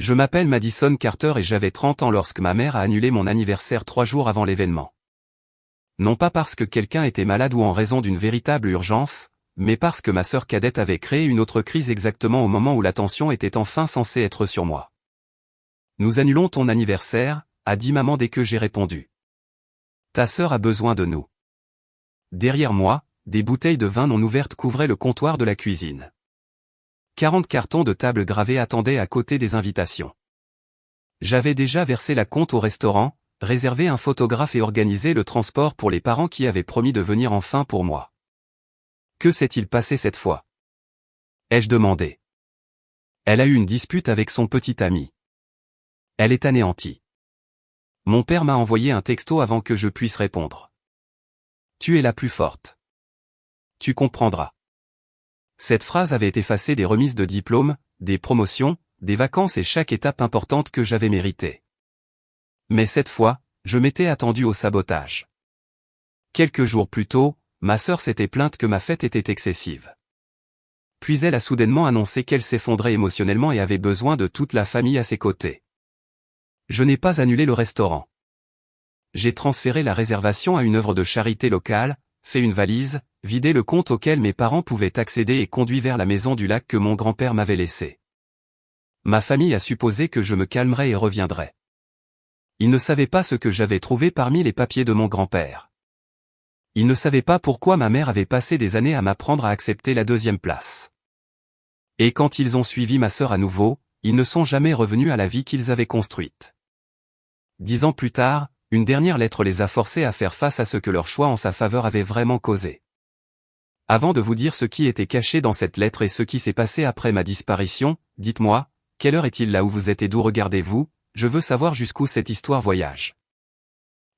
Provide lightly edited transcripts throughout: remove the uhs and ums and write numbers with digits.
Je m'appelle Madison Carter et j'avais 30 ans lorsque ma mère a annulé mon anniversaire 3 jours avant l'événement. Non pas parce que quelqu'un était malade ou en raison d'une véritable urgence, mais parce que ma sœur cadette avait créé une autre crise exactement au moment où l'attention était enfin censée être sur moi. Nous annulons ton anniversaire, a dit maman dès que j'ai répondu. Ta sœur a besoin de nous. Derrière moi, des bouteilles de vin non ouvertes couvraient le comptoir de la cuisine. 40 cartons de table gravés attendaient à côté des invitations. J'avais déjà versé la compte au restaurant, réservé un photographe et organisé le transport pour les parents qui avaient promis de venir enfin pour moi. Que s'est-il passé cette fois? Ai-je demandé. Elle a eu une dispute avec son petit ami. Elle est anéantie. Mon père m'a envoyé un texto avant que je puisse répondre. Tu es la plus forte. Tu comprendras. Cette phrase avait effacé des remises de diplômes, des promotions, des vacances et chaque étape importante que j'avais méritée. Mais cette fois, je m'étais attendu au sabotage. Quelques jours plus tôt, ma sœur s'était plainte que ma fête était excessive. Puis elle a soudainement annoncé qu'elle s'effondrait émotionnellement et avait besoin de toute la famille à ses côtés. Je n'ai pas annulé le restaurant. J'ai transféré la réservation à une œuvre de charité locale, fait une valise, vidé le compte auquel mes parents pouvaient accéder et conduit vers la maison du lac que mon grand-père m'avait laissée. Ma famille a supposé que je me calmerais et reviendrais. Ils ne savaient pas ce que j'avais trouvé parmi les papiers de mon grand-père. Ils ne savaient pas pourquoi ma mère avait passé des années à m'apprendre à accepter la 2e place. Et quand ils ont suivi ma sœur à nouveau, ils ne sont jamais revenus à la vie qu'ils avaient construite. 10 ans plus tard, une dernière lettre les a forcés à faire face à ce que leur choix en sa faveur avait vraiment causé. Avant de vous dire ce qui était caché dans cette lettre et ce qui s'est passé après ma disparition, dites-moi, quelle heure est-il là où vous êtes et d'où regardez-vous? Je veux savoir jusqu'où cette histoire voyage.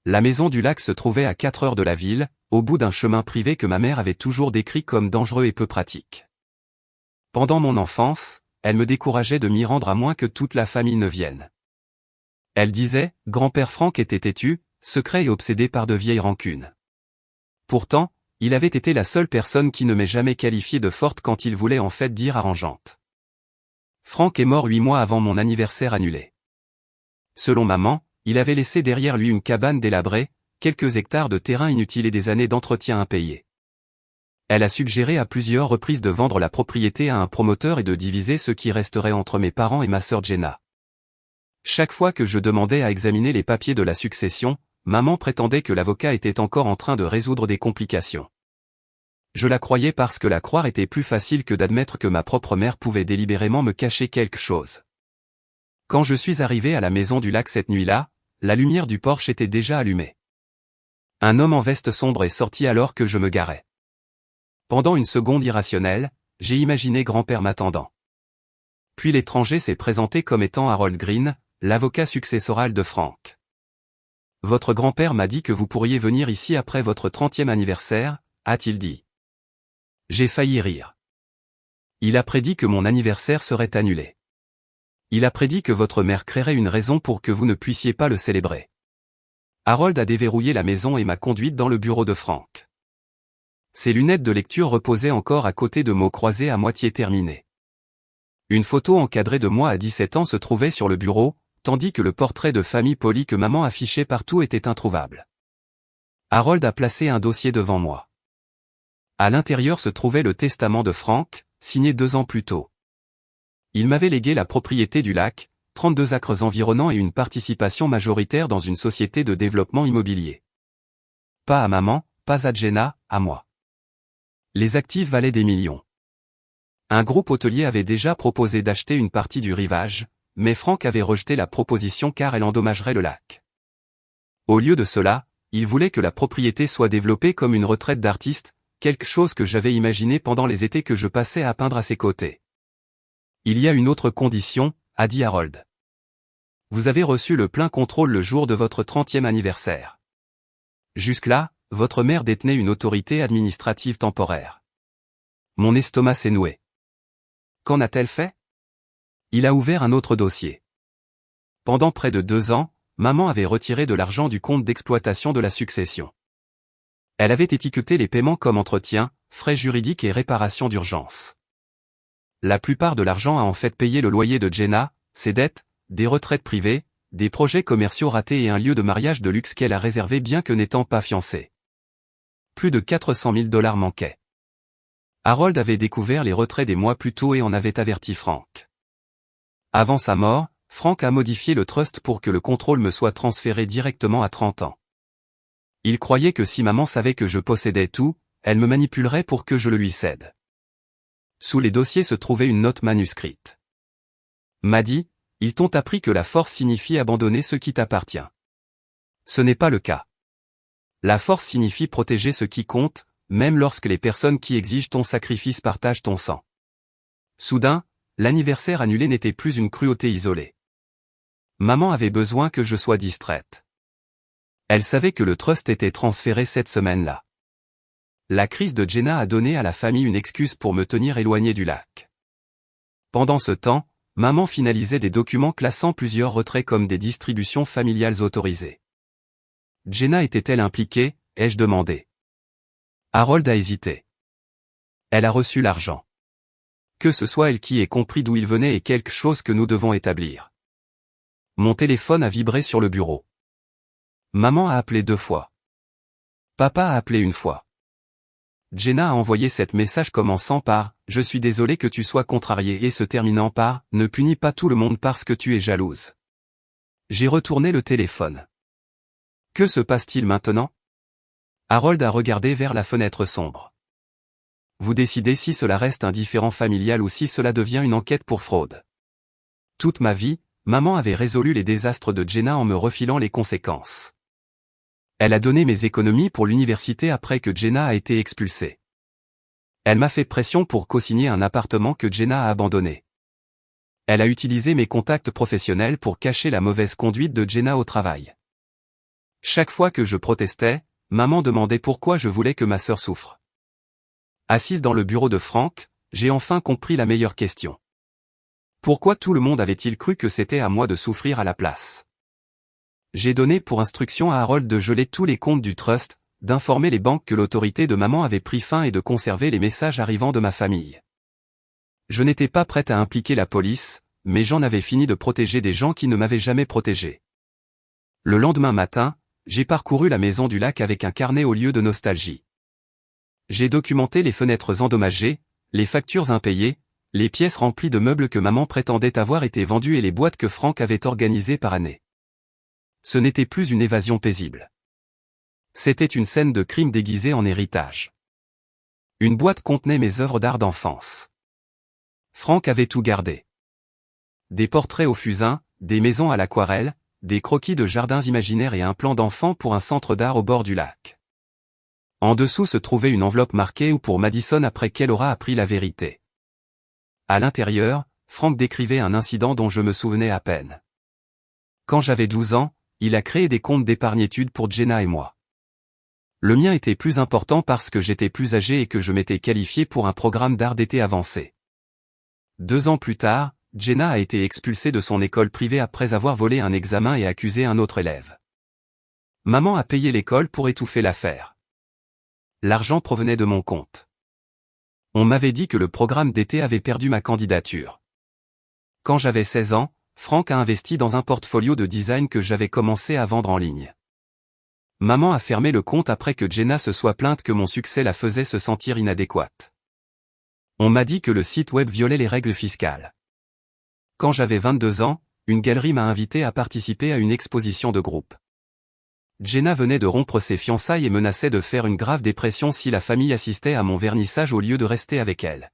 La maison du lac se trouvait à 4 heures de la ville, au bout d'un chemin privé que ma mère avait toujours décrit comme dangereux et peu pratique. Pendant mon enfance, elle me décourageait de m'y rendre à moins que toute la famille ne vienne. Elle disait, grand-père Franck était têtu, secret et obsédé par de vieilles rancunes. Pourtant, il avait été la seule personne qui ne m'ait jamais qualifié de forte quand il voulait en fait dire arrangeante. Franck est mort 8 mois avant mon anniversaire annulé. Selon maman, il avait laissé derrière lui une cabane délabrée, quelques hectares de terrain inutiles et des années d'entretien impayés. Elle a suggéré à plusieurs reprises de vendre la propriété à un promoteur et de diviser ce qui resterait entre mes parents et ma sœur Jenna. Chaque fois que je demandais à examiner les papiers de la succession, maman prétendait que l'avocat était encore en train de résoudre des complications. Je la croyais parce que la croire était plus facile que d'admettre que ma propre mère pouvait délibérément me cacher quelque chose. Quand je suis arrivé à la maison du lac cette nuit-là, la lumière du porche était déjà allumée. Un homme en veste sombre est sorti alors que je me garais. Pendant une seconde irrationnelle, j'ai imaginé grand-père m'attendant. Puis l'étranger s'est présenté comme étant Harold Green, l'avocat successoral de Frank. Votre grand-père m'a dit que vous pourriez venir ici après votre 30e anniversaire, a-t-il dit. J'ai failli rire. Il a prédit que mon anniversaire serait annulé. Il a prédit que votre mère créerait une raison pour que vous ne puissiez pas le célébrer. Harold a déverrouillé la maison et m'a conduite dans le bureau de Frank. Ses lunettes de lecture reposaient encore à côté de mots croisés à moitié terminés. Une photo encadrée de moi à 17 ans se trouvait sur le bureau, tandis que le portrait de famille poli que maman affichait partout était introuvable. Harold a placé un dossier devant moi. À l'intérieur se trouvait le testament de Frank, signé 2 ans plus tôt. Il m'avait légué la propriété du lac, 32 acres environnants et une participation majoritaire dans une société de développement immobilier. Pas à maman, pas à Jenna, à moi. Les actifs valaient des millions. Un groupe hôtelier avait déjà proposé d'acheter une partie du rivage, mais Frank avait rejeté la proposition car elle endommagerait le lac. Au lieu de cela, il voulait que la propriété soit développée comme une retraite d'artiste, quelque chose que j'avais imaginé pendant les étés que je passais à peindre à ses côtés. Il y a une autre condition, a dit Harold. Vous avez reçu le plein contrôle le jour de votre 30e anniversaire. Jusque-là, votre mère détenait une autorité administrative temporaire. Mon estomac s'est noué. Qu'en a-t-elle fait? Il a ouvert un autre dossier. Pendant près de 2 ans, maman avait retiré de l'argent du compte d'exploitation de la succession. Elle avait étiqueté les paiements comme entretien, frais juridiques et réparation d'urgence. La plupart de l'argent a en fait payé le loyer de Jenna, ses dettes, des retraites privées, des projets commerciaux ratés et un lieu de mariage de luxe qu'elle a réservé bien que n'étant pas fiancée. Plus de 400 000 $ manquaient. Harold avait découvert les retraits des mois plus tôt et en avait averti Frank. Avant sa mort, Frank a modifié le trust pour que le contrôle me soit transféré directement à 30 ans. Il croyait que si maman savait que je possédais tout, elle me manipulerait pour que je le lui cède. Sous les dossiers se trouvait une note manuscrite. M'a dit, ils t'ont appris que la force signifie abandonner ce qui t'appartient. Ce n'est pas le cas. La force signifie protéger ce qui compte, même lorsque les personnes qui exigent ton sacrifice partagent ton sang. Soudain, l'anniversaire annulé n'était plus une cruauté isolée. Maman avait besoin que je sois distraite. Elle savait que le trust était transféré cette semaine-là. La crise de Jenna a donné à la famille une excuse pour me tenir éloigné du lac. Pendant ce temps, maman finalisait des documents classant plusieurs retraits comme des distributions familiales autorisées. Jenna était-elle impliquée, ai-je demandé. Harold a hésité. Elle a reçu l'argent. Que ce soit elle qui ait compris d'où il venait est quelque chose que nous devons établir. Mon téléphone a vibré sur le bureau. Maman a appelé 2 fois. Papa a appelé 1 fois. Jenna a envoyé cet message commençant par « Je suis désolé que tu sois contrarié » et se terminant par « Ne punis pas tout le monde parce que tu es jalouse ». J'ai retourné le téléphone. Que se passe-t-il maintenant? Harold a regardé vers la fenêtre sombre. Vous décidez si cela reste un différend familial ou si cela devient une enquête pour fraude. Toute ma vie, maman avait résolu les désastres de Jenna en me refilant les conséquences. Elle a donné mes économies pour l'université après que Jenna a été expulsée. Elle m'a fait pression pour co-signer un appartement que Jenna a abandonné. Elle a utilisé mes contacts professionnels pour cacher la mauvaise conduite de Jenna au travail. Chaque fois que je protestais, maman demandait pourquoi je voulais que ma sœur souffre. Assise dans le bureau de Frank, j'ai enfin compris la meilleure question. Pourquoi tout le monde avait-il cru que c'était à moi de souffrir à la place? J'ai donné pour instruction à Harold de geler tous les comptes du trust, d'informer les banques que l'autorité de maman avait pris fin et de conserver les messages arrivant de ma famille. Je n'étais pas prête à impliquer la police, mais j'en avais fini de protéger des gens qui ne m'avaient jamais protégé. Le lendemain matin, j'ai parcouru la maison du lac avec un carnet au lieu de nostalgie. J'ai documenté les fenêtres endommagées, les factures impayées, les pièces remplies de meubles que maman prétendait avoir été vendues et les boîtes que Frank avait organisées par année. Ce n'était plus une évasion paisible. C'était une scène de crime déguisée en héritage. Une boîte contenait mes œuvres d'art d'enfance. Frank avait tout gardé. Des portraits au fusain, des maisons à l'aquarelle, des croquis de jardins imaginaires et un plan d'enfant pour un centre d'art au bord du lac. En dessous se trouvait une enveloppe marquée « Ou pour Madison après qu'elle aura appris la vérité ». À l'intérieur, Frank décrivait un incident dont je me souvenais à peine. Quand j'avais 12 ans, il a créé des comptes d'épargne-études pour Jenna et moi. Le mien était plus important parce que j'étais plus âgé et que je m'étais qualifié pour un programme d'art d'été avancé. 2 ans plus tard, Jenna a été expulsée de son école privée après avoir volé un examen et accusé un autre élève. Maman a payé l'école pour étouffer l'affaire. L'argent provenait de mon compte. On m'avait dit que le programme d'été avait perdu ma candidature. Quand j'avais 16 ans, Frank a investi dans un portfolio de design que j'avais commencé à vendre en ligne. Maman a fermé le compte après que Jenna se soit plainte que mon succès la faisait se sentir inadéquate. On m'a dit que le site web violait les règles fiscales. Quand j'avais 22 ans, une galerie m'a invité à participer à une exposition de groupe. Jenna venait de rompre ses fiançailles et menaçait de faire une grave dépression si la famille assistait à mon vernissage au lieu de rester avec elle.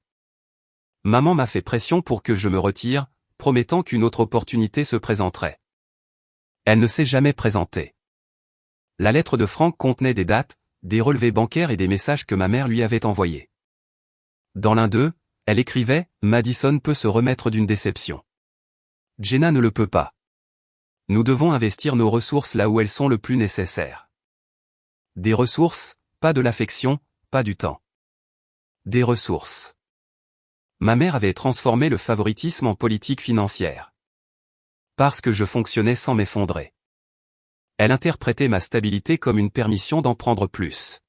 Maman m'a fait pression pour que je me retire, promettant qu'une autre opportunité se présenterait. Elle ne s'est jamais présentée. La lettre de Frank contenait des dates, des relevés bancaires et des messages que ma mère lui avait envoyés. Dans l'un d'eux, elle écrivait « Madison peut se remettre d'une déception. Jenna ne le peut pas. Nous devons investir nos ressources là où elles sont le plus nécessaires. » Des ressources, pas de l'affection, pas du temps. Des ressources. Ma mère avait transformé le favoritisme en politique financière. Parce que je fonctionnais sans m'effondrer. Elle interprétait ma stabilité comme une permission d'en prendre plus.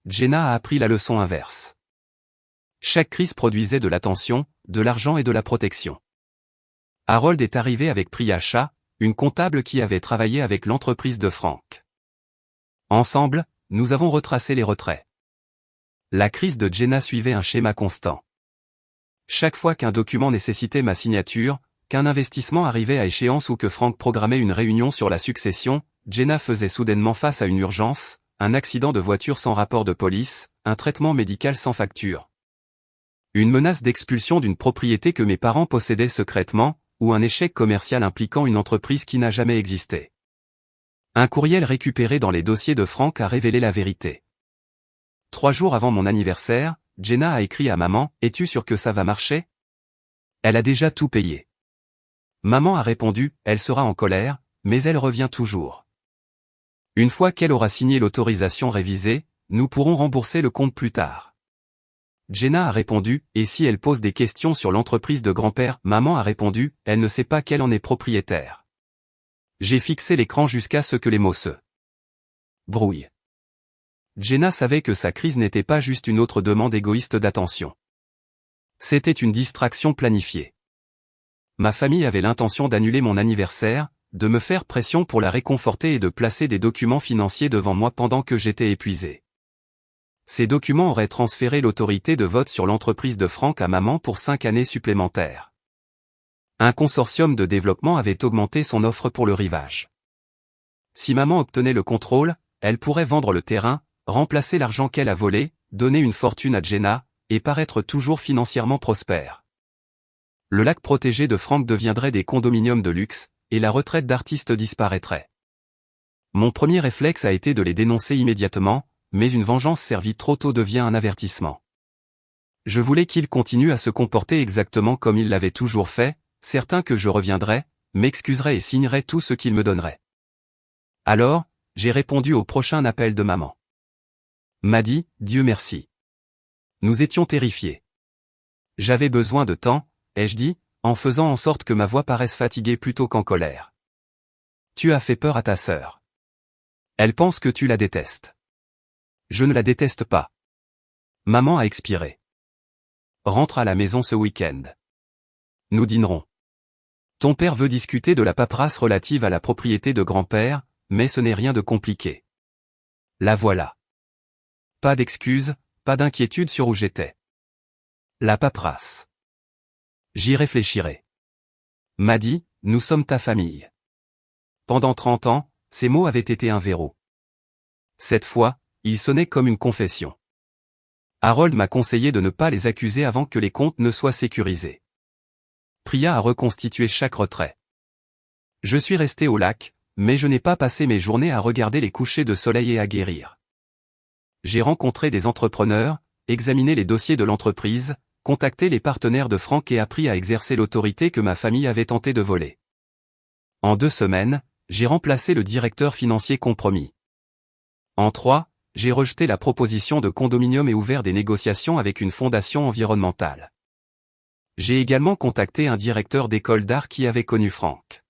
Jenna a appris la leçon inverse. Chaque crise produisait de l'attention, de l'argent et de la protection. Harold est arrivé avec Priya Shah, une comptable qui avait travaillé avec l'entreprise de Frank. Ensemble, nous avons retracé les retraits. La crise de Jenna suivait un schéma constant. Chaque fois qu'un document nécessitait ma signature, qu'un investissement arrivait à échéance ou que Frank programmait une réunion sur la succession, Jenna faisait soudainement face à une urgence, un accident de voiture sans rapport de police, un traitement médical sans facture. Une menace d'expulsion d'une propriété que mes parents possédaient secrètement, ou un échec commercial impliquant une entreprise qui n'a jamais existé. Un courriel récupéré dans les dossiers de Frank a révélé la vérité. 3 jours avant mon anniversaire, Jenna a écrit à maman « Es-tu sûre que ça va marcher ?» Elle a déjà tout payé. Maman a répondu « Elle sera en colère, mais elle revient toujours. Une fois qu'elle aura signé l'autorisation révisée, nous pourrons rembourser le compte plus tard. » Jenna a répondu « Et si elle pose des questions sur l'entreprise de grand-père ?» Maman a répondu « Elle ne sait pas qu'elle en est propriétaire. » J'ai fixé l'écran jusqu'à ce que les mots se brouillent. Jenna savait que sa crise n'était pas juste une autre demande égoïste d'attention. C'était une distraction planifiée. Ma famille avait l'intention d'annuler mon anniversaire, de me faire pression pour la réconforter et de placer des documents financiers devant moi pendant que j'étais épuisé. Ces documents auraient transféré l'autorité de vote sur l'entreprise de Frank à maman pour 5 années supplémentaires. Un consortium de développement avait augmenté son offre pour le rivage. Si maman obtenait le contrôle, elle pourrait vendre le terrain, remplacer l'argent qu'elle a volé, donner une fortune à Jenna, et paraître toujours financièrement prospère. Le lac protégé de Frank deviendrait des condominiums de luxe, et la retraite d'artiste disparaîtrait. Mon premier réflexe a été de les dénoncer immédiatement, mais une vengeance servie trop tôt devient un avertissement. Je voulais qu'ils continuent à se comporter exactement comme ils l'avaient toujours fait, certain que je reviendrais, m'excuserais et signerais tout ce qu'ils me donneraient. Alors, j'ai répondu au prochain appel de maman. M'a dit, Dieu merci. Nous étions terrifiés. J'avais besoin de temps, ai-je dit, en faisant en sorte que ma voix paraisse fatiguée plutôt qu'en colère. Tu as fait peur à ta sœur. Elle pense que tu la détestes. Je ne la déteste pas. Maman a expiré. Rentre à la maison ce week-end. Nous dînerons. Ton père veut discuter de la paperasse relative à la propriété de grand-père, mais ce n'est rien de compliqué. La voilà. Pas d'excuses, pas d'inquiétude sur où j'étais. La paperasse. J'y réfléchirai. M'a dit, nous sommes ta famille. Pendant 30 ans, ces mots avaient été un verrou. Cette fois, ils sonnaient comme une confession. Harold m'a conseillé de ne pas les accuser avant que les comptes ne soient sécurisés. Priya a reconstitué chaque retrait. Je suis resté au lac, mais je n'ai pas passé mes journées à regarder les couchers de soleil et à guérir. J'ai rencontré des entrepreneurs, examiné les dossiers de l'entreprise, contacté les partenaires de Frank et appris à exercer l'autorité que ma famille avait tenté de voler. En 2 semaines, j'ai remplacé le directeur financier compromis. En 3, j'ai rejeté la proposition de condominium et ouvert des négociations avec une fondation environnementale. J'ai également contacté un directeur d'école d'art qui avait connu Frank.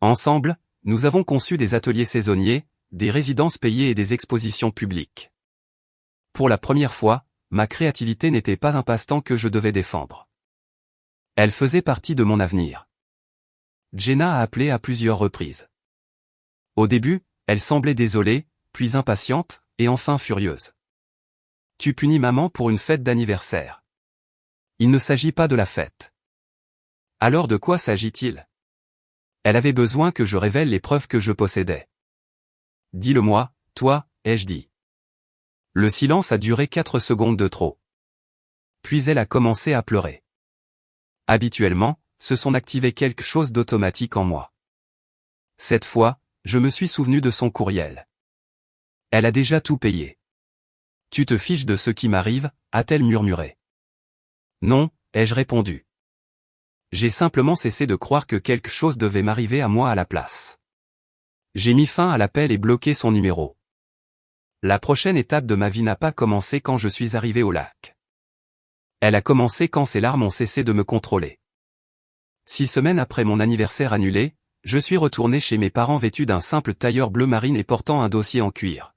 Ensemble, nous avons conçu des ateliers saisonniers, des résidences payées et des expositions publiques. Pour la première fois, ma créativité n'était pas un passe-temps que je devais défendre. Elle faisait partie de mon avenir. Jenna a appelé à plusieurs reprises. Au début, elle semblait désolée, puis impatiente, et enfin furieuse. Tu punis maman pour une fête d'anniversaire. Il ne s'agit pas de la fête. Alors de quoi s'agit-il? Elle avait besoin que je révèle les preuves que je possédais. Dis-le-moi, toi, ai-je dit. Le silence a duré 4 secondes de trop. Puis elle a commencé à pleurer. Habituellement, se sont activés quelque chose d'automatique en moi. Cette fois, je me suis souvenu de son courriel. Elle a déjà tout payé. Tu te fiches de ce qui m'arrive, a-t-elle murmuré. Non, ai-je répondu. J'ai simplement cessé de croire que quelque chose devait m'arriver à moi à la place. J'ai mis fin à l'appel et bloqué son numéro. La prochaine étape de ma vie n'a pas commencé quand je suis arrivé au lac. Elle a commencé quand ses larmes ont cessé de me contrôler. 6 semaines après mon anniversaire annulé, je suis retourné chez mes parents vêtu d'un simple tailleur bleu marine et portant un dossier en cuir.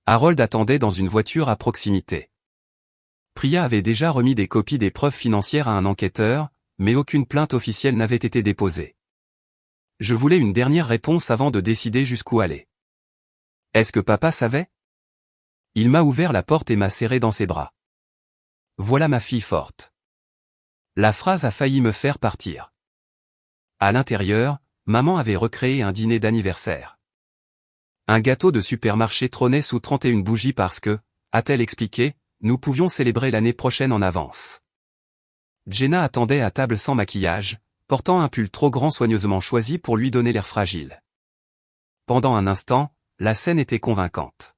Harold attendait dans une voiture à proximité. Priya avait déjà remis des copies des preuves financières à un enquêteur, mais aucune plainte officielle n'avait été déposée. Je voulais une dernière réponse avant de décider jusqu'où aller. Est-ce que papa savait? Il m'a ouvert la porte et m'a serré dans ses bras. Voilà ma fille forte. La phrase a failli me faire partir. À l'intérieur, maman avait recréé un dîner d'anniversaire. Un gâteau de supermarché trônait sous 31 bougies parce que, a-t-elle expliqué, nous pouvions célébrer l'année prochaine en avance. Jenna attendait à table sans maquillage, portant un pull trop grand soigneusement choisi pour lui donner l'air fragile. Pendant un instant, la scène était convaincante.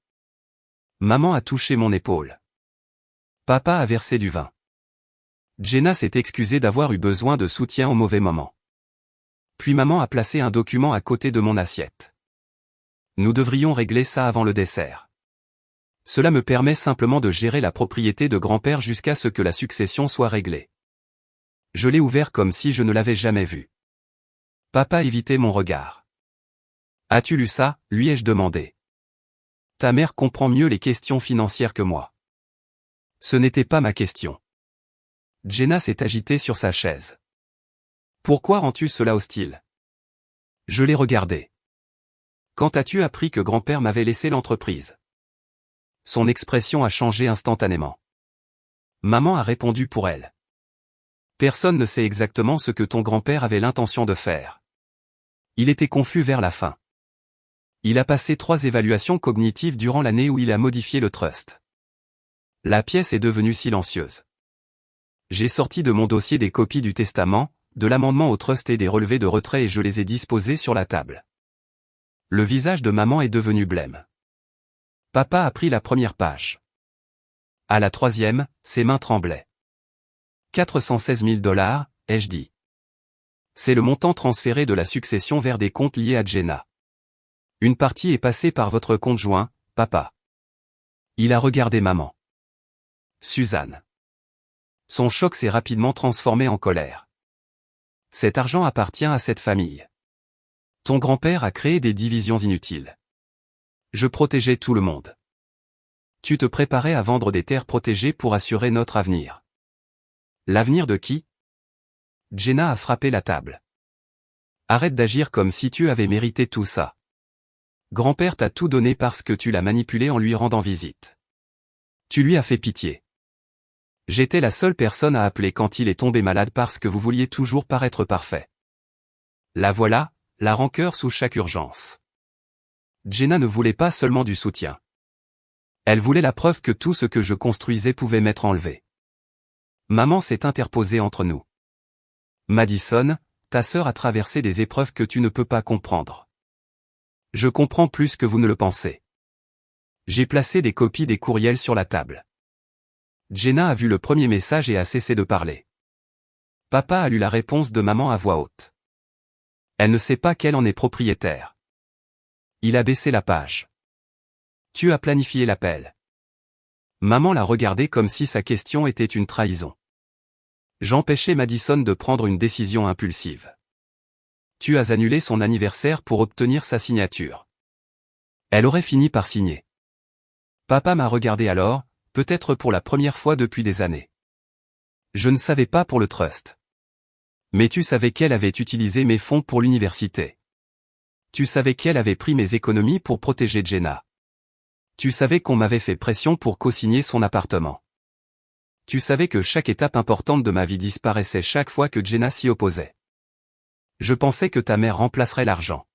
Maman a touché mon épaule. Papa a versé du vin. Jenna s'est excusée d'avoir eu besoin de soutien au mauvais moment. Puis maman a placé un document à côté de mon assiette. Nous devrions régler ça avant le dessert. Cela me permet simplement de gérer la propriété de grand-père jusqu'à ce que la succession soit réglée. Je l'ai ouvert comme si je ne l'avais jamais vu. Papa évitait mon regard. As-tu lu ça, lui ai-je demandé. Ta mère comprend mieux les questions financières que moi. Ce n'était pas ma question. Jenna s'est agitée sur sa chaise. Pourquoi rends-tu cela hostile? Je l'ai regardé. Quand as-tu appris que grand-père m'avait laissé l'entreprise? Son expression a changé instantanément. Maman a répondu pour elle. Personne ne sait exactement ce que ton grand-père avait l'intention de faire. Il était confus vers la fin. Il a passé 3 évaluations cognitives durant l'année où il a modifié le trust. La pièce est devenue silencieuse. J'ai sorti de mon dossier des copies du testament, de l'amendement au trust et des relevés de retrait et je les ai disposés sur la table. Le visage de maman est devenu blême. Papa a pris la première page. À la 3e, ses mains tremblaient. 416 000 $, ai-je dit. C'est le montant transféré de la succession vers des comptes liés à Jenna. Une partie est passée par votre compte joint, papa. Il a regardé maman. Suzanne. Son choc s'est rapidement transformé en colère. Cet argent appartient à cette famille. Ton grand-père a créé des divisions inutiles. Je protégeais tout le monde. Tu te préparais à vendre des terres protégées pour assurer notre avenir. L'avenir de qui? Jenna a frappé la table. Arrête d'agir comme si tu avais mérité tout ça. Grand-père t'a tout donné parce que tu l'as manipulé en lui rendant visite. Tu lui as fait pitié. J'étais la seule personne à appeler quand il est tombé malade parce que vous vouliez toujours paraître parfait. La voilà, la rancœur sous chaque urgence. Jenna ne voulait pas seulement du soutien. Elle voulait la preuve que tout ce que je construisais pouvait m'être enlevé. Maman s'est interposée entre nous. Madison, ta sœur a traversé des épreuves que tu ne peux pas comprendre. Je comprends plus que vous ne le pensez. J'ai placé des copies des courriels sur la table. Jenna a vu le premier message et a cessé de parler. Papa a lu la réponse de maman à voix haute. Elle ne sait pas qu'elle en est propriétaire. Il a baissé la page. Tu as planifié l'appel. Maman l'a regardé comme si sa question était une trahison. J'empêchais Madison de prendre une décision impulsive. Tu as annulé son anniversaire pour obtenir sa signature. Elle aurait fini par signer. Papa m'a regardé alors, peut-être pour la première fois depuis des années. Je ne savais pas pour le trust. Mais tu savais qu'elle avait utilisé mes fonds pour l'université. Tu savais qu'elle avait pris mes économies pour protéger Jenna. Tu savais qu'on m'avait fait pression pour co-signer son appartement. Tu savais que chaque étape importante de ma vie disparaissait chaque fois que Jenna s'y opposait. Je pensais que ta mère remplacerait l'argent.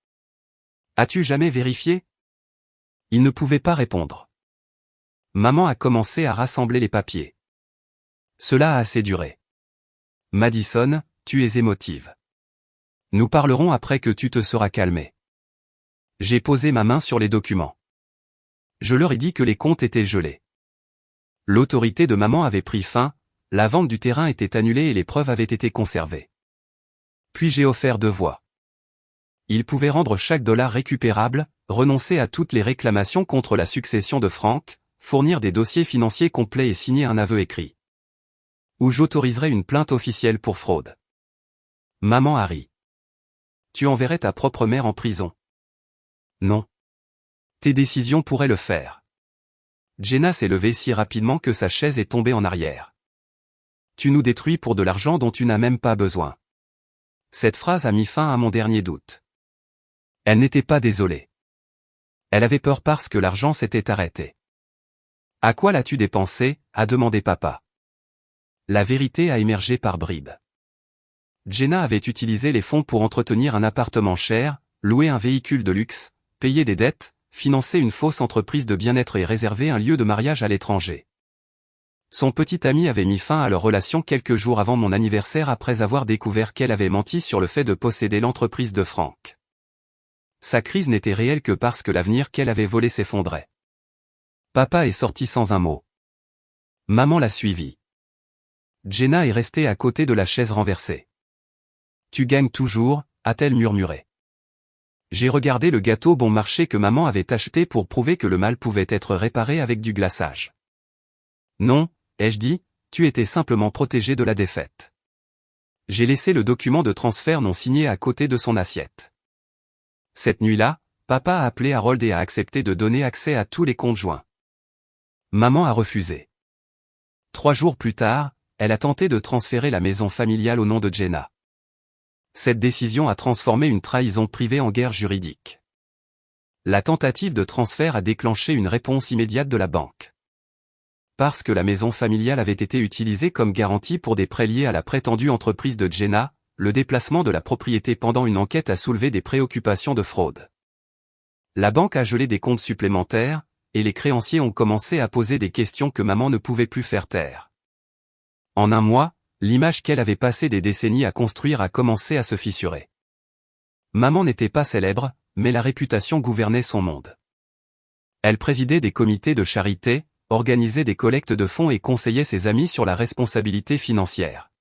As-tu jamais vérifié? Il ne pouvait pas répondre. Maman a commencé à rassembler les papiers. Cela a assez duré. Madison, tu es émotive. Nous parlerons après que tu te seras calmée. J'ai posé ma main sur les documents. Je leur ai dit que les comptes étaient gelés. L'autorité de maman avait pris fin, la vente du terrain était annulée et les preuves avaient été conservées. Puis j'ai offert 2 voies. Il pouvait rendre chaque dollar récupérable, renoncer à toutes les réclamations contre la succession de Frank, fournir des dossiers financiers complets et signer un aveu écrit. Ou j'autoriserais une plainte officielle pour fraude. Maman a ri. Tu enverrais ta propre mère en prison. Non. Tes décisions pourraient le faire. Jenna s'est levée si rapidement que sa chaise est tombée en arrière. Tu nous détruis pour de l'argent dont tu n'as même pas besoin. Cette phrase a mis fin à mon dernier doute. Elle n'était pas désolée. Elle avait peur parce que l'argent s'était arrêté. À quoi l'as-tu dépensé? A demandé papa. La vérité a émergé par bribes. Jenna avait utilisé les fonds pour entretenir un appartement cher, louer un véhicule de luxe, payer des dettes, financer une fausse entreprise de bien-être et réserver un lieu de mariage à l'étranger. Son petit ami avait mis fin à leur relation quelques jours avant mon anniversaire après avoir découvert qu'elle avait menti sur le fait de posséder l'entreprise de Frank. Sa crise n'était réelle que parce que l'avenir qu'elle avait volé s'effondrait. Papa est sorti sans un mot. Maman l'a suivi. Jenna est restée à côté de la chaise renversée. Tu gagnes toujours, a-t-elle murmuré. J'ai regardé le gâteau bon marché que maman avait acheté pour prouver que le mal pouvait être réparé avec du glaçage. Non, ai-je dit, tu étais simplement protégé de la défaite. J'ai laissé le document de transfert non signé à côté de son assiette. Cette nuit-là, papa a appelé Harold et a accepté de donner accès à tous les comptes joints. Maman a refusé. 3 jours plus tard, elle a tenté de transférer la maison familiale au nom de Jenna. Cette décision a transformé une trahison privée en guerre juridique. La tentative de transfert a déclenché une réponse immédiate de la banque. Parce que la maison familiale avait été utilisée comme garantie pour des prêts liés à la prétendue entreprise de Jenna, le déplacement de la propriété pendant une enquête a soulevé des préoccupations de fraude. La banque a gelé des comptes supplémentaires, et les créanciers ont commencé à poser des questions que maman ne pouvait plus faire taire. En un mois, l'image qu'elle avait passé des décennies à construire a commencé à se fissurer. Maman n'était pas célèbre, mais la réputation gouvernait son monde. Elle présidait des comités de charité, organisait des collectes de fonds et conseillait ses amis sur la responsabilité financière.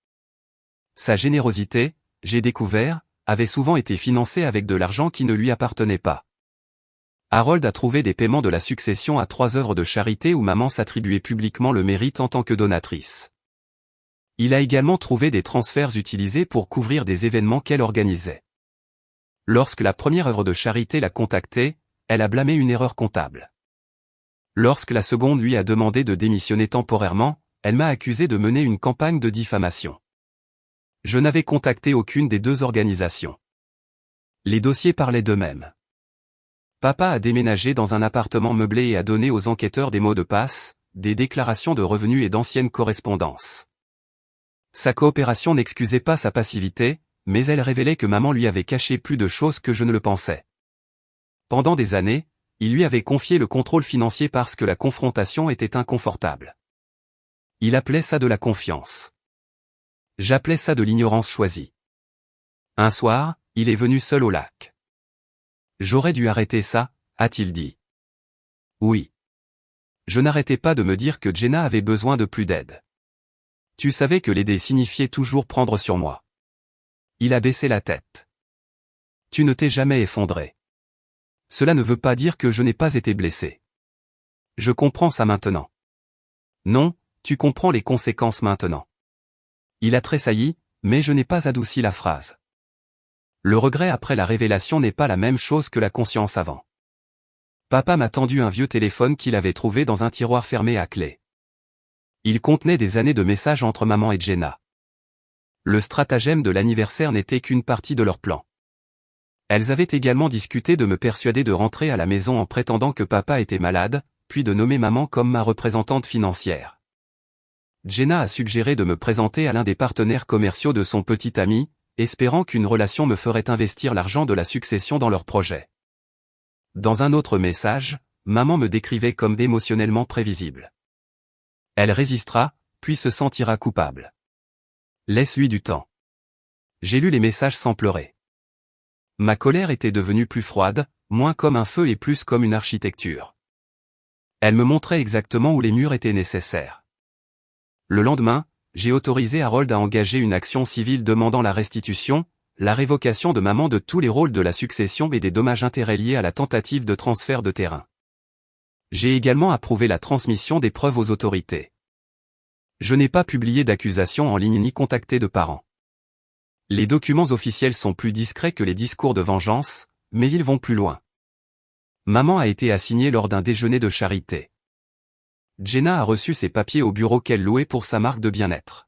Sa générosité, j'ai découvert, avait souvent été financée avec de l'argent qui ne lui appartenait pas. Harold a trouvé des paiements de la succession à 3 œuvres de charité où maman s'attribuait publiquement le mérite en tant que donatrice. Il a également trouvé des transferts utilisés pour couvrir des événements qu'elle organisait. Lorsque la première œuvre de charité l'a contactée, elle a blâmé une erreur comptable. Lorsque la seconde lui a demandé de démissionner temporairement, elle m'a accusé de mener une campagne de diffamation. Je n'avais contacté aucune des 2 organisations. Les dossiers parlaient d'eux-mêmes. Papa a déménagé dans un appartement meublé et a donné aux enquêteurs des mots de passe, des déclarations de revenus et d'anciennes correspondances. Sa coopération n'excusait pas sa passivité, mais elle révélait que maman lui avait caché plus de choses que je ne le pensais. Pendant des années, il lui avait confié le contrôle financier parce que la confrontation était inconfortable. Il appelait ça de la confiance. J'appelais ça de l'ignorance choisie. Un soir, il est venu seul au lac. J'aurais dû arrêter ça, a-t-il dit. Oui. Je n'arrêtais pas de me dire que Jenna avait besoin de plus d'aide. Tu savais que l'aider signifiait toujours prendre sur moi. Il a baissé la tête. Tu ne t'es jamais effondré. Cela ne veut pas dire que je n'ai pas été blessé. Je comprends ça maintenant. Non, tu comprends les conséquences maintenant. Il a tressailli, mais je n'ai pas adouci la phrase. Le regret après la révélation n'est pas la même chose que la conscience avant. Papa m'a tendu un vieux téléphone qu'il avait trouvé dans un tiroir fermé à clé. Il contenait des années de messages entre maman et Jenna. Le stratagème de l'anniversaire n'était qu'une partie de leur plan. Elles avaient également discuté de me persuader de rentrer à la maison en prétendant que papa était malade, puis de nommer maman comme ma représentante financière. Jenna a suggéré de me présenter à l'un des partenaires commerciaux de son petit ami, espérant qu'une relation me ferait investir l'argent de la succession dans leur projet. Dans un autre message, maman me décrivait comme émotionnellement prévisible. Elle résistera, puis se sentira coupable. Laisse-lui du temps. J'ai lu les messages sans pleurer. Ma colère était devenue plus froide, moins comme un feu et plus comme une architecture. Elle me montrait exactement où les murs étaient nécessaires. Le lendemain, j'ai autorisé Harold à engager une action civile demandant la restitution, la révocation de maman de tous les rôles de la succession et des dommages-intérêts liés à la tentative de transfert de terrain. J'ai également approuvé la transmission des preuves aux autorités. Je n'ai pas publié d'accusation en ligne ni contacté de parents. Les documents officiels sont plus discrets que les discours de vengeance, mais ils vont plus loin. Maman a été assignée lors d'un déjeuner de charité. Jenna a reçu ses papiers au bureau qu'elle louait pour sa marque de bien-être.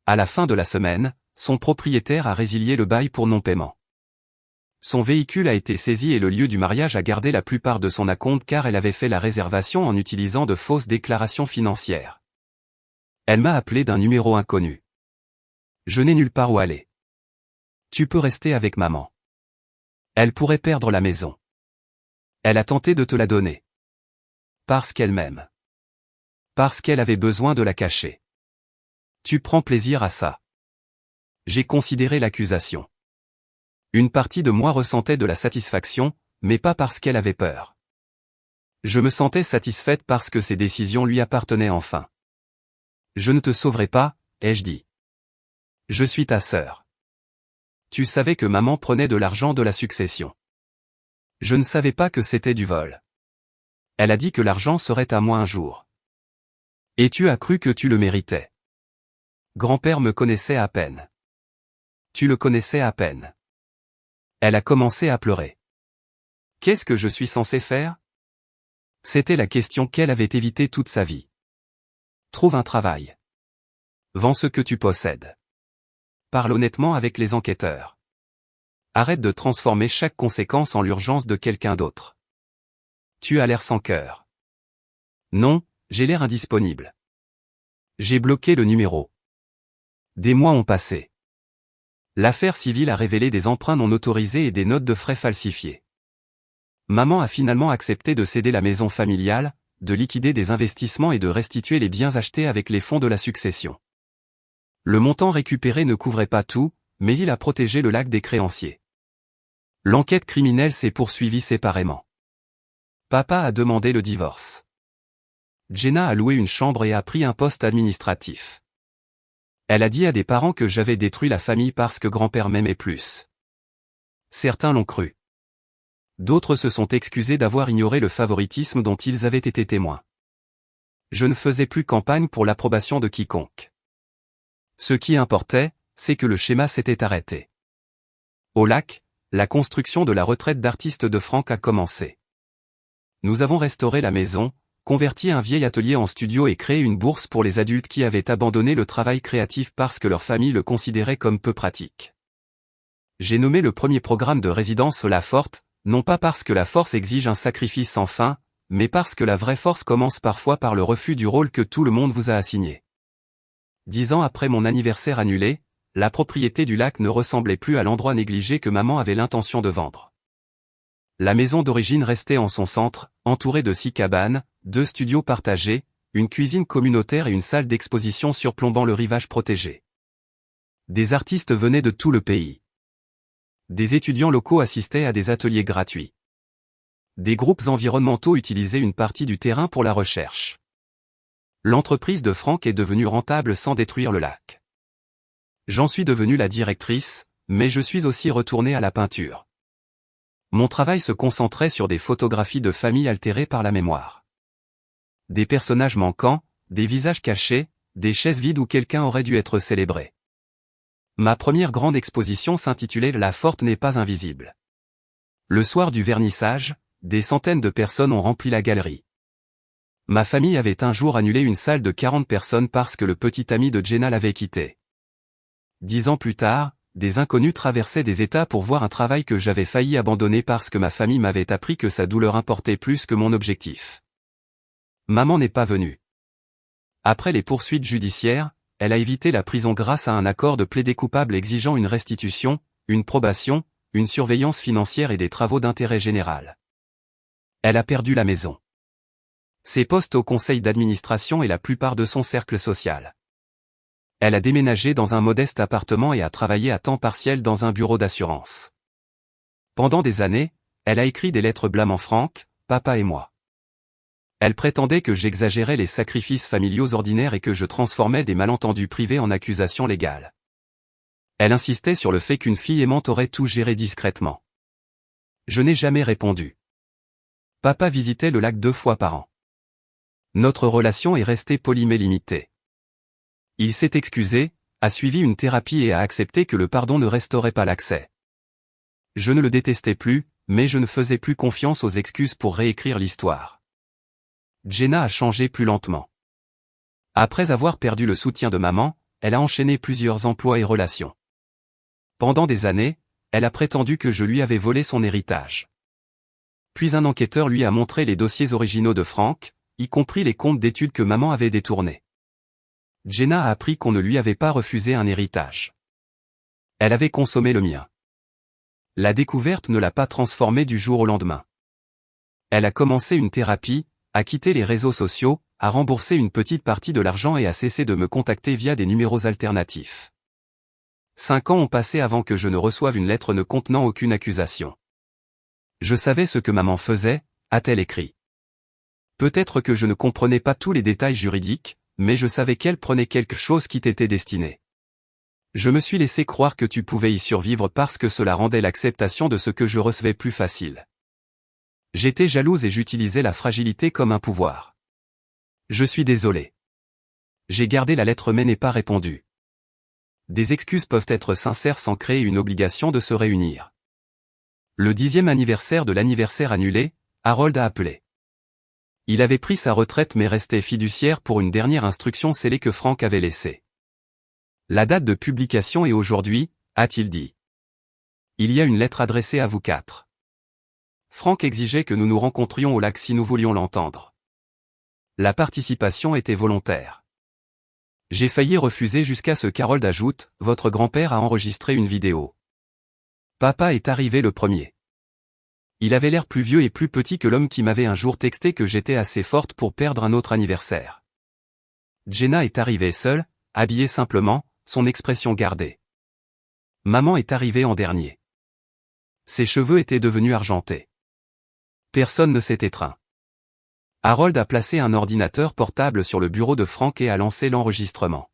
À la fin de la semaine, son propriétaire a résilié le bail pour non-paiement. Son véhicule a été saisi et le lieu du mariage a gardé la plupart de son acompte car elle avait fait la réservation en utilisant de fausses déclarations financières. Elle m'a appelé d'un numéro inconnu. Je n'ai nulle part où aller. Tu peux rester avec maman. Elle pourrait perdre la maison. Elle a tenté de te la donner. Parce qu'elle m'aime. Parce qu'elle avait besoin de la cacher. Tu prends plaisir à ça. J'ai considéré l'accusation. Une partie de moi ressentait de la satisfaction, mais pas parce qu'elle avait peur. Je me sentais satisfaite parce que ses décisions lui appartenaient enfin. Je ne te sauverai pas, ai-je dit. Je suis ta sœur. Tu savais que maman prenait de l'argent de la succession. Je ne savais pas que c'était du vol. Elle a dit que l'argent serait à moi un jour. Et tu as cru que tu le méritais. Grand-père me connaissait à peine. Tu le connaissais à peine. Elle a commencé à pleurer. Qu'est-ce que je suis censé faire? C'était la question qu'elle avait évitée toute sa vie. Trouve un travail. Vends ce que tu possèdes. Parle honnêtement avec les enquêteurs. Arrête de transformer chaque conséquence en l'urgence de quelqu'un d'autre. Tu as l'air sans cœur. Non, j'ai l'air indisponible. J'ai bloqué le numéro. Des mois ont passé. L'affaire civile a révélé des emprunts non autorisés et des notes de frais falsifiées. Maman a finalement accepté de céder la maison familiale, de liquider des investissements et de restituer les biens achetés avec les fonds de la succession. Le montant récupéré ne couvrait pas tout, mais il a protégé le lac des créanciers. L'enquête criminelle s'est poursuivie séparément. Papa a demandé le divorce. Jenna a loué une chambre et a pris un poste administratif. Elle a dit à des parents que j'avais détruit la famille parce que grand-père m'aimait plus. Certains l'ont cru. D'autres se sont excusés d'avoir ignoré le favoritisme dont ils avaient été témoins. Je ne faisais plus campagne pour l'approbation de quiconque. Ce qui importait, c'est que le schéma s'était arrêté. Au lac, la construction de la retraite d'artiste de Franck a commencé. Nous avons restauré la maison, converti un vieil atelier en studio et créé une bourse pour les adultes qui avaient abandonné le travail créatif parce que leur famille le considérait comme peu pratique. J'ai nommé le premier programme de résidence La Forte, non pas parce que la force exige un sacrifice sans fin, mais parce que la vraie force commence parfois par le refus du rôle que tout le monde vous a assigné. 10 ans après mon anniversaire annulé, la propriété du lac ne ressemblait plus à l'endroit négligé que maman avait l'intention de vendre. La maison d'origine restait en son centre, entourée de 6 cabanes, 2 studios partagés, une cuisine communautaire et une salle d'exposition surplombant le rivage protégé. Des artistes venaient de tout le pays. Des étudiants locaux assistaient à des ateliers gratuits. Des groupes environnementaux utilisaient une partie du terrain pour la recherche. L'entreprise de Franck est devenue rentable sans détruire le lac. J'en suis devenu la directrice, mais je suis aussi retourné à la peinture. Mon travail se concentrait sur des photographies de familles altérées par la mémoire. Des personnages manquants, des visages cachés, des chaises vides où quelqu'un aurait dû être célébré. Ma première grande exposition s'intitulait La Forte n'est pas invisible. Le soir du vernissage, des centaines de personnes ont rempli la galerie. Ma famille avait un jour annulé une salle de 40 personnes parce que le petit ami de Jenna l'avait quitté. 10 ans plus tard, des inconnus traversaient des États pour voir un travail que j'avais failli abandonner parce que ma famille m'avait appris que sa douleur importait plus que mon objectif. Maman n'est pas venue. Après les poursuites judiciaires, elle a évité la prison grâce à un accord de plaidé coupable exigeant une restitution, une probation, une surveillance financière et des travaux d'intérêt général. Elle a perdu la maison. Ses postes au conseil d'administration et la plupart de son cercle social. Elle a déménagé dans un modeste appartement et a travaillé à temps partiel dans un bureau d'assurance. Pendant des années, elle a écrit des lettres blâmant Franck, papa et moi. Elle prétendait que j'exagérais les sacrifices familiaux ordinaires et que je transformais des malentendus privés en accusations légales. Elle insistait sur le fait qu'une fille aimante aurait tout géré discrètement. Je n'ai jamais répondu. Papa visitait le lac 2 fois par an. Notre relation est restée polie mais limitée. Il s'est excusé, a suivi une thérapie et a accepté que le pardon ne restaurait pas l'accès. Je ne le détestais plus, mais je ne faisais plus confiance aux excuses pour réécrire l'histoire. Jenna a changé plus lentement. Après avoir perdu le soutien de maman, elle a enchaîné plusieurs emplois et relations. Pendant des années, elle a prétendu que je lui avais volé son héritage. Puis un enquêteur lui a montré les dossiers originaux de Frank, y compris les comptes d'études que maman avait détournés. Jenna a appris qu'on ne lui avait pas refusé un héritage. Elle avait consommé le mien. La découverte ne l'a pas transformée du jour au lendemain. Elle a commencé une thérapie, a quitté les réseaux sociaux, a remboursé une petite partie de l'argent et a cessé de me contacter via des numéros alternatifs. 5 ans ont passé avant que je ne reçoive une lettre ne contenant aucune accusation. Je savais ce que maman faisait, a-t-elle écrit. Peut-être que je ne comprenais pas tous les détails juridiques, mais je savais qu'elle prenait quelque chose qui t'était destiné. Je me suis laissé croire que tu pouvais y survivre parce que cela rendait l'acceptation de ce que je recevais plus facile. J'étais jalouse et j'utilisais la fragilité comme un pouvoir. Je suis désolé. J'ai gardé la lettre mais n'ai pas répondu. Des excuses peuvent être sincères sans créer une obligation de se réunir. Le 10e anniversaire de l'anniversaire annulé, Harold a appelé. Il avait pris sa retraite mais restait fiduciaire pour une dernière instruction scellée que Frank avait laissée. La date de publication est aujourd'hui, a-t-il dit. Il y a une lettre adressée à vous 4. Frank exigeait que nous nous rencontrions au lac si nous voulions l'entendre. La participation était volontaire. J'ai failli refuser jusqu'à ce qu'Harold ajoute, votre grand-père a enregistré une vidéo. Papa est arrivé le premier. Il avait l'air plus vieux et plus petit que l'homme qui m'avait un jour texté que j'étais assez forte pour perdre un autre anniversaire. Jenna est arrivée seule, habillée simplement, son expression gardée. Maman est arrivée en dernier. Ses cheveux étaient devenus argentés. Personne ne s'est étreint. Harold a placé un ordinateur portable sur le bureau de Frank et a lancé l'enregistrement.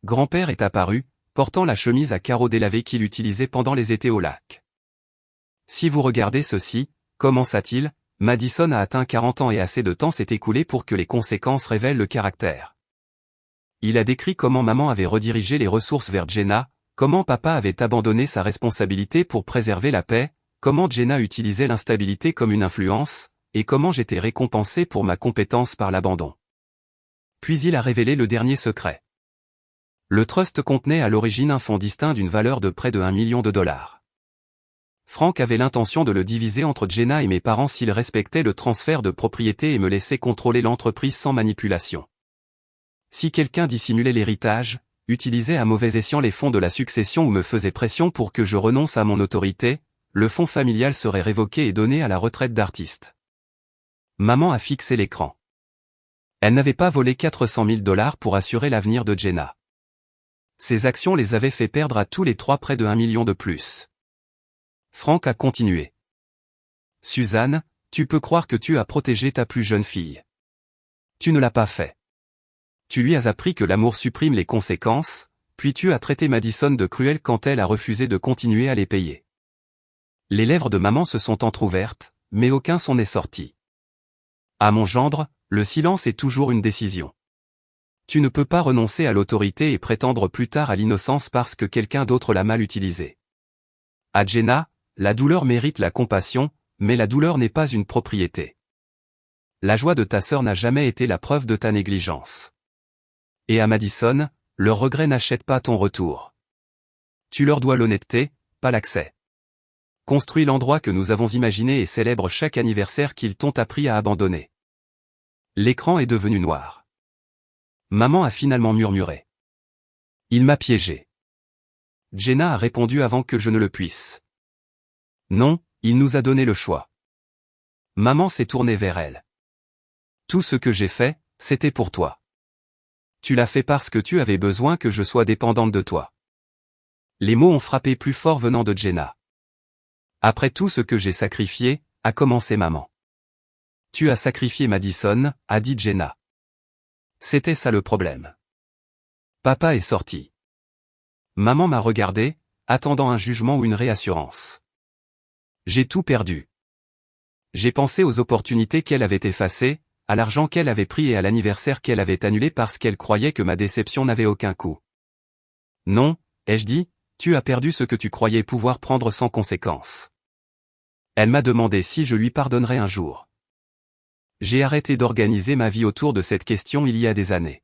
Grand-père est apparu, portant la chemise à carreaux délavée qu'il utilisait pendant les étés au lac. Si vous regardez ceci, commença-t-il, Madison a atteint 40 ans et assez de temps s'est écoulé pour que les conséquences révèlent le caractère. Il a décrit comment maman avait redirigé les ressources vers Jenna, comment papa avait abandonné sa responsabilité pour préserver la paix, comment Jenna utilisait l'instabilité comme une influence, et comment j'étais récompensé pour ma compétence par l'abandon. Puis il a révélé le dernier secret. Le trust contenait à l'origine un fonds distinct d'une valeur de près de $1 million. Frank avait l'intention de le diviser entre Jenna et mes parents s'ils respectaient le transfert de propriété et me laissaient contrôler l'entreprise sans manipulation. Si quelqu'un dissimulait l'héritage, utilisait à mauvais escient les fonds de la succession ou me faisait pression pour que je renonce à mon autorité, le fonds familial serait révoqué et donné à la retraite d'artiste. Maman a fixé l'écran. Elle n'avait pas volé $400 000 pour assurer l'avenir de Jenna. Ses actions les avaient fait perdre à tous les 3 près de $1 million de plus. Frank a continué. Suzanne, tu peux croire que tu as protégé ta plus jeune fille. Tu ne l'as pas fait. Tu lui as appris que l'amour supprime les conséquences, puis tu as traité Madison de cruelle quand elle a refusé de continuer à les payer. Les lèvres de maman se sont entr'ouvertes, mais aucun son n'est sorti. À mon gendre, le silence est toujours une décision. Tu ne peux pas renoncer à l'autorité et prétendre plus tard à l'innocence parce que quelqu'un d'autre l'a mal utilisée. À Jenna, la douleur mérite la compassion, mais la douleur n'est pas une propriété. La joie de ta sœur n'a jamais été la preuve de ta négligence. Et à Madison, leur regret n'achète pas ton retour. Tu leur dois l'honnêteté, pas l'accès. Construis l'endroit que nous avons imaginé et célèbre chaque anniversaire qu'ils t'ont appris à abandonner. L'écran est devenu noir. Maman a finalement murmuré. Il m'a piégé. Jenna a répondu avant que je ne le puisse. Non, il nous a donné le choix. Maman s'est tournée vers elle. Tout ce que j'ai fait, c'était pour toi. Tu l'as fait parce que tu avais besoin que je sois dépendante de toi. Les mots ont frappé plus fort venant de Jenna. Après tout ce que j'ai sacrifié, a commencé maman. Tu as sacrifié Madison, a dit Jenna. C'était ça le problème. Papa est sorti. Maman m'a regardé, attendant un jugement ou une réassurance. J'ai tout perdu. J'ai pensé aux opportunités qu'elle avait effacées, à l'argent qu'elle avait pris et à l'anniversaire qu'elle avait annulé parce qu'elle croyait que ma déception n'avait aucun coût. Non, ai-je dit, tu as perdu ce que tu croyais pouvoir prendre sans conséquence. Elle m'a demandé si je lui pardonnerais un jour. J'ai arrêté d'organiser ma vie autour de cette question il y a des années.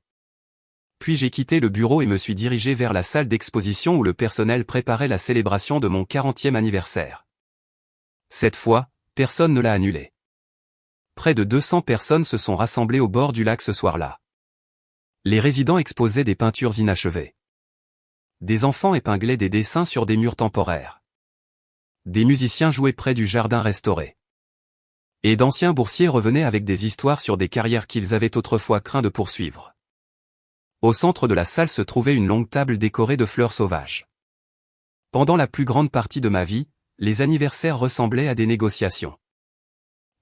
Puis j'ai quitté le bureau et me suis dirigé vers la salle d'exposition où le personnel préparait la célébration de mon 40e anniversaire. Cette fois, personne ne l'a annulé. Près de 200 personnes se sont rassemblées au bord du lac ce soir-là. Les résidents exposaient des peintures inachevées. Des enfants épinglaient des dessins sur des murs temporaires. Des musiciens jouaient près du jardin restauré. Et d'anciens boursiers revenaient avec des histoires sur des carrières qu'ils avaient autrefois craint de poursuivre. Au centre de la salle se trouvait une longue table décorée de fleurs sauvages. Pendant la plus grande partie de ma vie, les anniversaires ressemblaient à des négociations.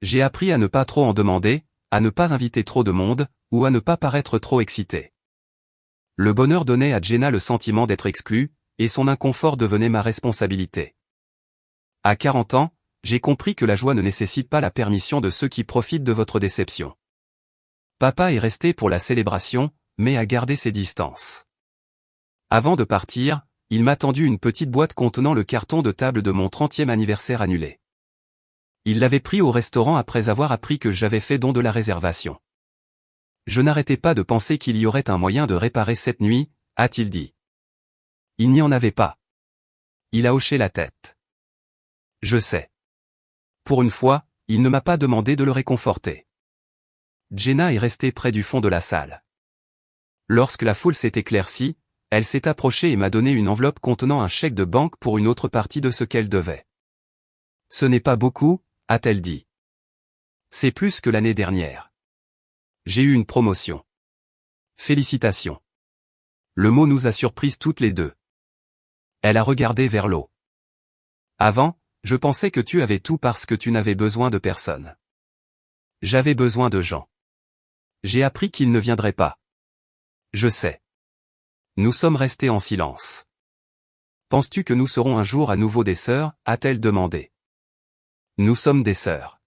J'ai appris à ne pas trop en demander, à ne pas inviter trop de monde, ou à ne pas paraître trop excité. Le bonheur donnait à Jenna le sentiment d'être exclue, et son inconfort devenait ma responsabilité. À 40 ans, j'ai compris que la joie ne nécessite pas la permission de ceux qui profitent de votre déception. Papa est resté pour la célébration, mais a gardé ses distances. Avant de partir, il m'a tendu une petite boîte contenant le carton de table de mon 30e anniversaire annulé. Il l'avait pris au restaurant après avoir appris que j'avais fait don de la réservation. Je n'arrêtais pas de penser qu'il y aurait un moyen de réparer cette nuit, a-t-il dit. Il n'y en avait pas. Il a hoché la tête. Je sais. Pour une fois, il ne m'a pas demandé de le réconforter. Jenna est restée près du fond de la salle. Lorsque la foule s'est éclaircie, elle s'est approchée et m'a donné une enveloppe contenant un chèque de banque pour une autre partie de ce qu'elle devait. Ce n'est pas beaucoup, a-t-elle dit. C'est plus que l'année dernière. J'ai eu une promotion. Félicitations. Le mot nous a surprises toutes les deux. Elle a regardé vers l'eau. Avant, je pensais que tu avais tout parce que tu n'avais besoin de personne. J'avais besoin de gens. J'ai appris qu'ils ne viendraient pas. Je sais. Nous sommes restés en silence. Penses-tu que nous serons un jour à nouveau des sœurs, a-t-elle demandé. Nous sommes des sœurs.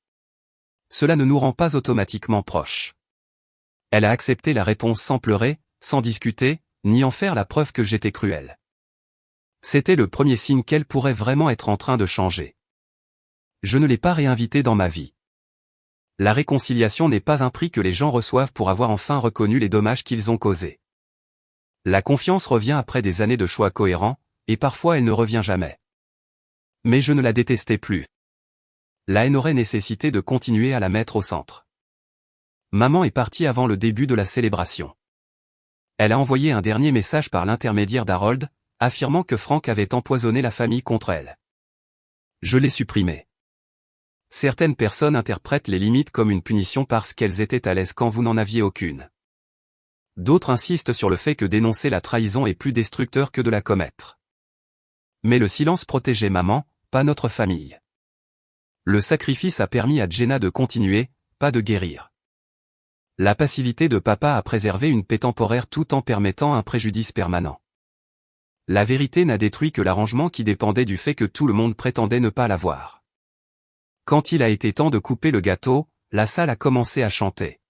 Cela ne nous rend pas automatiquement proches. Elle a accepté la réponse sans pleurer, sans discuter, ni en faire la preuve que j'étais cruel. C'était le premier signe qu'elle pourrait vraiment être en train de changer. Je ne l'ai pas réinvitée dans ma vie. La réconciliation n'est pas un prix que les gens reçoivent pour avoir enfin reconnu les dommages qu'ils ont causés. La confiance revient après des années de choix cohérents, et parfois elle ne revient jamais. Mais je ne la détestais plus. La haine aurait nécessité de continuer à la mettre au centre. Maman est partie avant le début de la célébration. Elle a envoyé un dernier message par l'intermédiaire d'Harold, affirmant que Frank avait empoisonné la famille contre elle. Je l'ai supprimé. Certaines personnes interprètent les limites comme une punition parce qu'elles étaient à l'aise quand vous n'en aviez aucune. D'autres insistent sur le fait que dénoncer la trahison est plus destructeur que de la commettre. Mais le silence protégeait maman, pas notre famille. Le sacrifice a permis à Jenna de continuer, pas de guérir. La passivité de papa a préservé une paix temporaire tout en permettant un préjudice permanent. La vérité n'a détruit que l'arrangement qui dépendait du fait que tout le monde prétendait ne pas l'avoir. Quand il a été temps de couper le gâteau, la salle a commencé à chanter.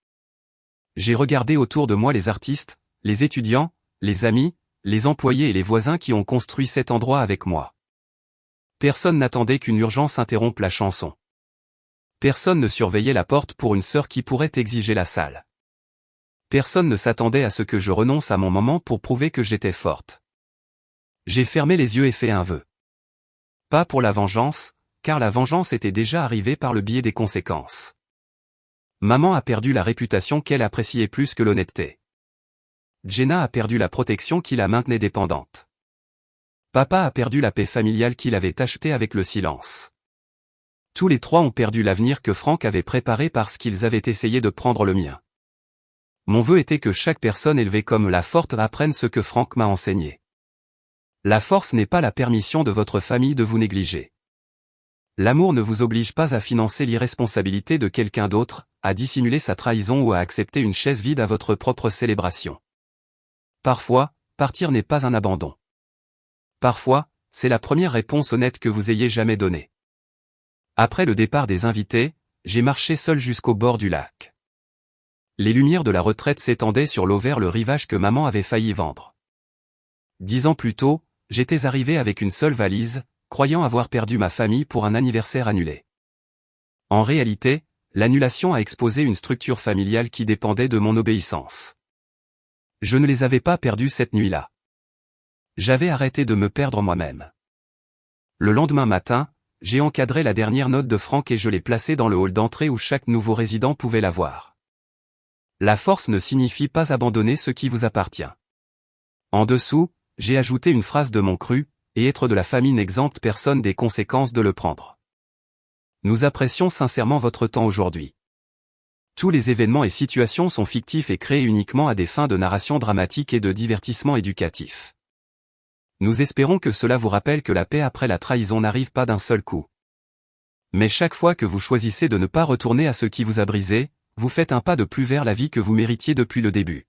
J'ai regardé autour de moi les artistes, les étudiants, les amis, les employés et les voisins qui ont construit cet endroit avec moi. Personne n'attendait qu'une urgence interrompe la chanson. Personne ne surveillait la porte pour une sœur qui pourrait exiger la salle. Personne ne s'attendait à ce que je renonce à mon moment pour prouver que j'étais forte. J'ai fermé les yeux et fait un vœu. Pas pour la vengeance, car la vengeance était déjà arrivée par le biais des conséquences. Maman a perdu la réputation qu'elle appréciait plus que l'honnêteté. Jenna a perdu la protection qui la maintenait dépendante. Papa a perdu la paix familiale qu'il avait achetée avec le silence. Tous les trois ont perdu l'avenir que Frank avait préparé parce qu'ils avaient essayé de prendre le mien. Mon vœu était que chaque personne élevée comme la forte apprenne ce que Frank m'a enseigné. La force n'est pas la permission de votre famille de vous négliger. L'amour ne vous oblige pas à financer l'irresponsabilité de quelqu'un d'autre, à dissimuler sa trahison ou à accepter une chaise vide à votre propre célébration. Parfois, partir n'est pas un abandon. Parfois, c'est la première réponse honnête que vous ayez jamais donnée. Après le départ des invités, j'ai marché seul jusqu'au bord du lac. Les lumières de la retraite s'étendaient sur l'eau vers le rivage que maman avait failli vendre. 10 ans plus tôt, j'étais arrivé avec une seule valise, croyant avoir perdu ma famille pour un anniversaire annulé. En réalité, l'annulation a exposé une structure familiale qui dépendait de mon obéissance. Je ne les avais pas perdus cette nuit-là. J'avais arrêté de me perdre moi-même. Le lendemain matin, j'ai encadré la dernière note de Franck et je l'ai placée dans le hall d'entrée où chaque nouveau résident pouvait la voir. La force ne signifie pas abandonner ce qui vous appartient. En dessous, j'ai ajouté une phrase de mon cru, et être de la famille n'exempte personne des conséquences de le prendre. Nous apprécions sincèrement votre temps aujourd'hui. Tous les événements et situations sont fictifs et créés uniquement à des fins de narration dramatique et de divertissement éducatif. Nous espérons que cela vous rappelle que la paix après la trahison n'arrive pas d'un seul coup. Mais chaque fois que vous choisissez de ne pas retourner à ce qui vous a brisé, vous faites un pas de plus vers la vie que vous méritiez depuis le début.